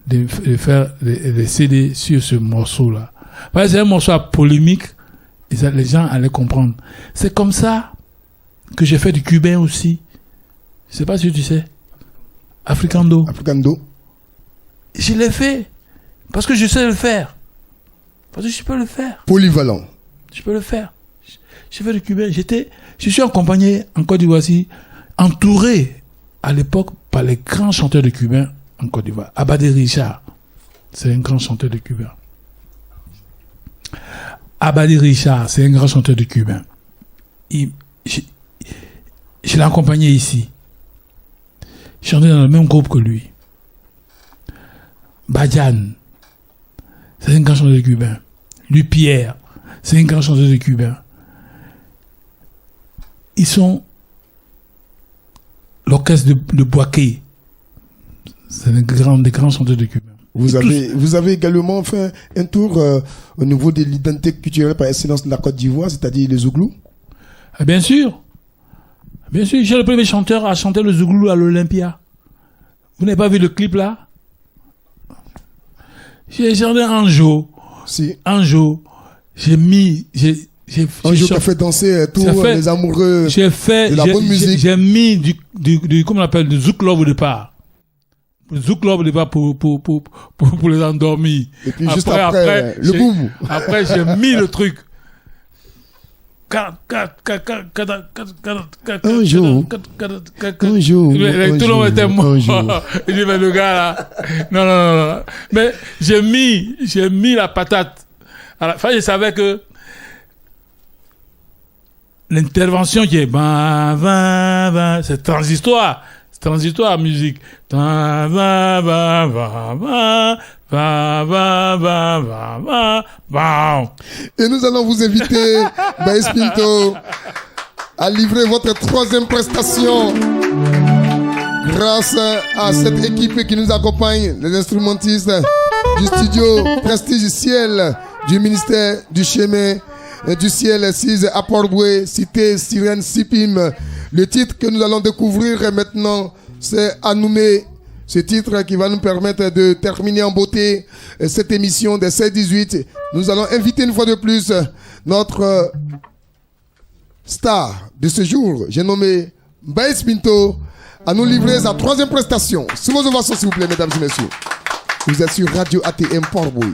de faire des CD sur ce morceau-là. Parce que c'est un morceau à polémique, et ça, les gens allaient comprendre. C'est comme ça que j'ai fait du cubain aussi. Je sais pas si tu sais. Africando. Je l'ai fait. Parce que je sais le faire. Parce que je peux le faire. Polyvalent. Je peux le faire. J'ai fait du cubain. Je suis accompagné en Côte d'Ivoire, entouré à l'époque par les grands chanteurs de cubain en Côte d'Ivoire. Abadé Richard, c'est un grand chanteur de cubain. Abadé Richard, c'est un grand chanteur de cubain. Je l'ai accompagné ici. Je chantais dans le même groupe que lui. Badian, c'est un grand chanteur de cubain. Lui Pierre, c'est un grand chanteur de cubain. Ils sont l'orchestre de Boaké. C'est des grands chanteurs de cubain. Vous avez également fait un tour au niveau de l'identité culturelle par excellence de la Côte d'Ivoire, c'est-à-dire les Zouglous. Bien sûr. Bien sûr, j'ai le premier chanteur à chanter le Zouglou à l'Olympia. Vous n'avez pas vu le clip là? J'ai chanté Anjo. Si. Anjo. Anjo qui a fait danser tous les amoureux de la bonne musique. J'ai mis du comment on appelle, du Zouk Love au départ. Zouk Love au départ pour les endormir. Et puis juste après le boom. Après, j'ai mis le truc. Un jour. Tout le monde était mort. Il dit, mais le gars là. Non. Mais j'ai mis la patate. À la fin, je savais que l'intervention qui est c'est transistoire. C'est transistoire, musique. Et nous allons vous inviter, Baïs Pinto, à livrer votre troisième prestation. Grâce à cette équipe qui nous accompagne, les instrumentistes du studio Prestige Ciel, du ministère du Chemin du Ciel 6 à Port-Boué, cité Sirène Sipim. Le titre que nous allons découvrir maintenant, c'est Anoumé. Ce titre qui va nous permettre de terminer en beauté cette émission des 16-18. Nous allons inviter une fois de plus notre star de ce jour, j'ai nommé Baïs Pinto, à nous livrer sa troisième prestation. Sous vos ovations, s'il vous plaît, mesdames et messieurs. Vous êtes sur Radio ATM Port-Boué.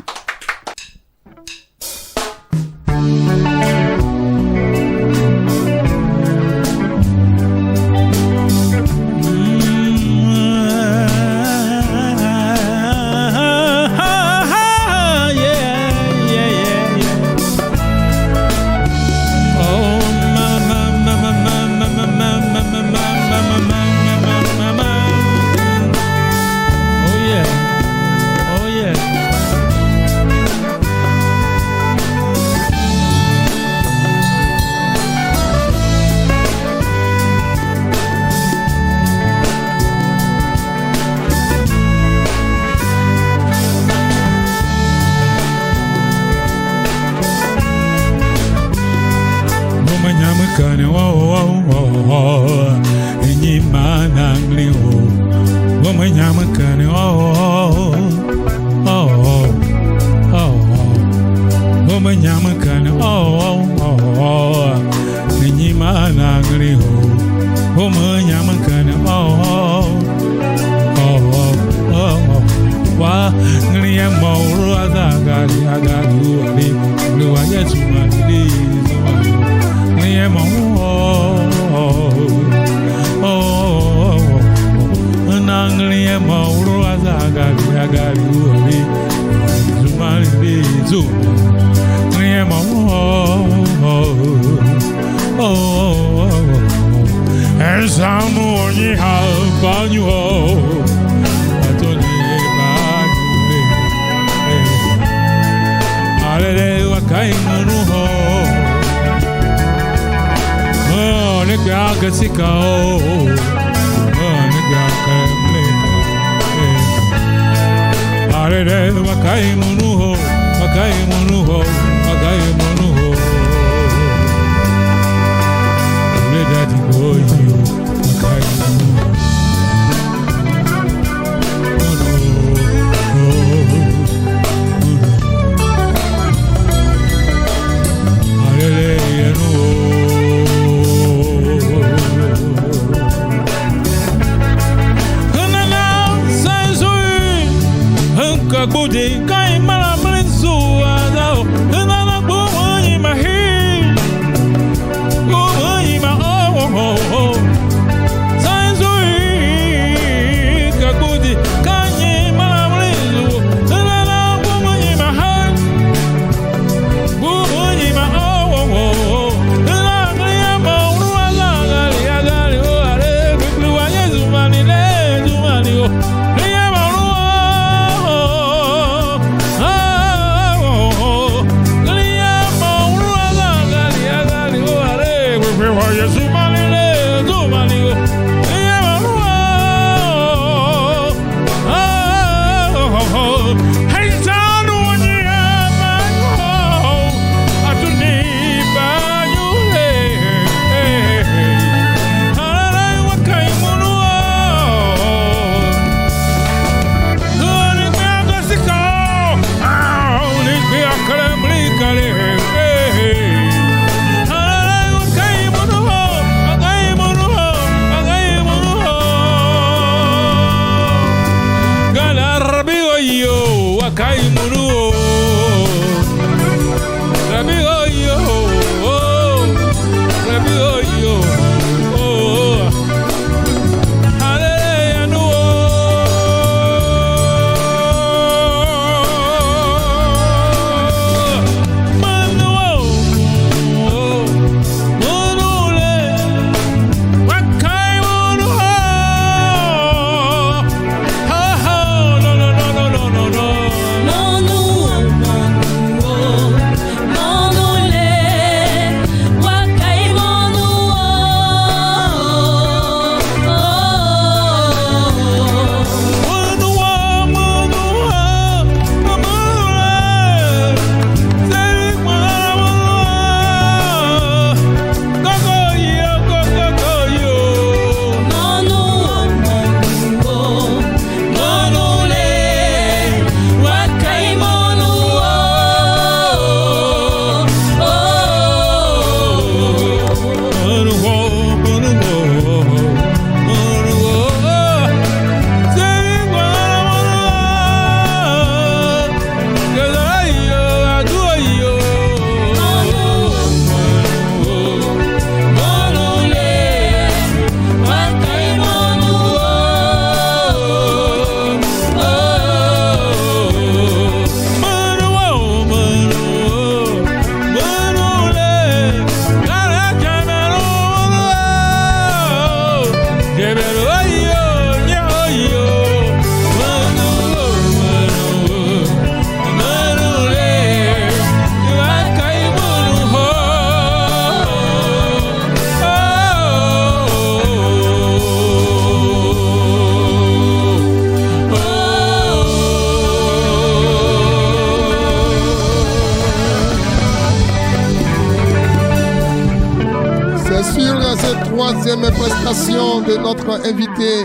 troisième prestation de notre invité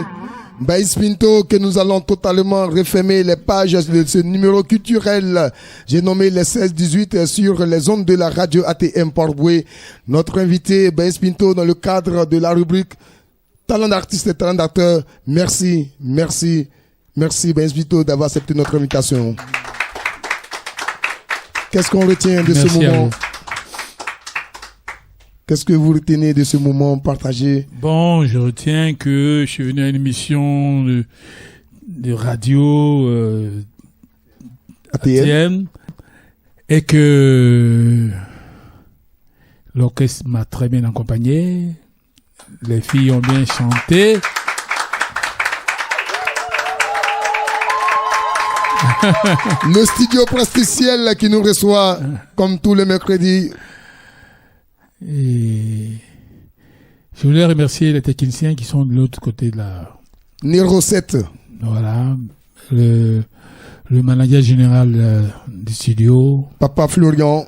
Baïs Pinto, que nous allons totalement refermer les pages de ce numéro culturel. J'ai nommé les 16-18 sur les ondes de la radio ATM Port-Boué. Notre invité Baïs Pinto dans le cadre de la rubrique Talent d'artiste et talent d'acteur. Merci Baïs Pinto d'avoir accepté notre invitation. Qu'est-ce qu'on retient de ce moment? Qu'est-ce que vous retenez de ce moment partagé? Bon, je retiens que je suis venu à une émission de radio ATM et que l'orchestre m'a très bien accompagné. Les filles ont bien chanté. Le studio Presticiel qui nous reçoit comme tous les mercredis. Et je voulais remercier les techniciens qui sont de l'autre côté de la... Niro 7. Voilà. Le manager général du studio. Papa Florian,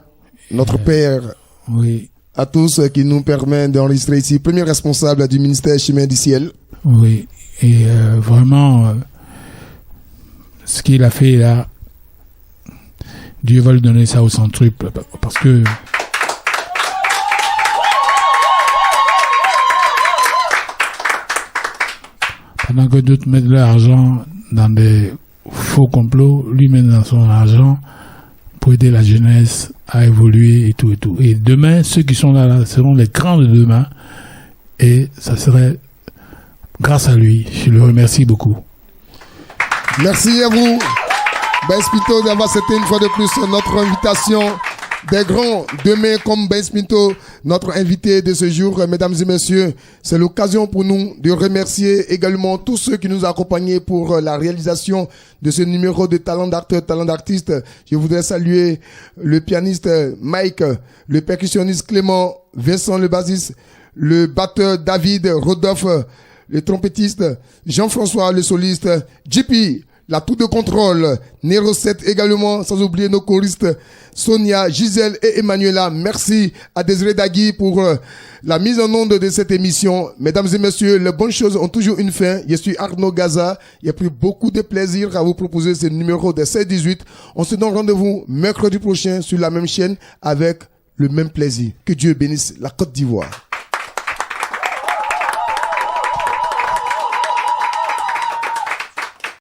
notre père. Oui. À tous qui nous permettent d'enregistrer ici. Premier responsable du ministère Chemin du Ciel. Oui. Et vraiment, ce qu'il a fait là, Dieu va lui donner ça au centuple. Parce que... pendant que d'autres mettent leur argent dans des faux complot, lui met dans son argent pour aider la jeunesse à évoluer et tout et tout. Et demain, ceux qui sont là seront les grands de demain. Et ça serait grâce à lui. Je le remercie beaucoup. Merci à vous, Bass Pinto, d'avoir accepté une fois de plus notre invitation. Des grands demain comme Bass Pinto, notre invité de ce jour. Mesdames et messieurs, c'est l'occasion pour nous de remercier également tous ceux qui nous ont accompagnés pour la réalisation de ce numéro de Talent d'acteur, Talent d'artiste. Je voudrais saluer le pianiste Mike, le percussionniste Clément, Vincent le bassiste, le batteur David, Rodolphe, le trompettiste Jean-François le soliste, JP, la tour de contrôle, Nero 7 également, sans oublier nos choristes Sonia, Gisèle et Emmanuela. Merci à Désiré Dagui pour la mise en onde de cette émission. Mesdames et messieurs, les bonnes choses ont toujours une fin. Je suis Arnaud Gaza. J'ai pris beaucoup de plaisir à vous proposer ce numéro de 16-18. On se donne rendez-vous mercredi prochain sur la même chaîne avec le même plaisir. Que Dieu bénisse la Côte d'Ivoire.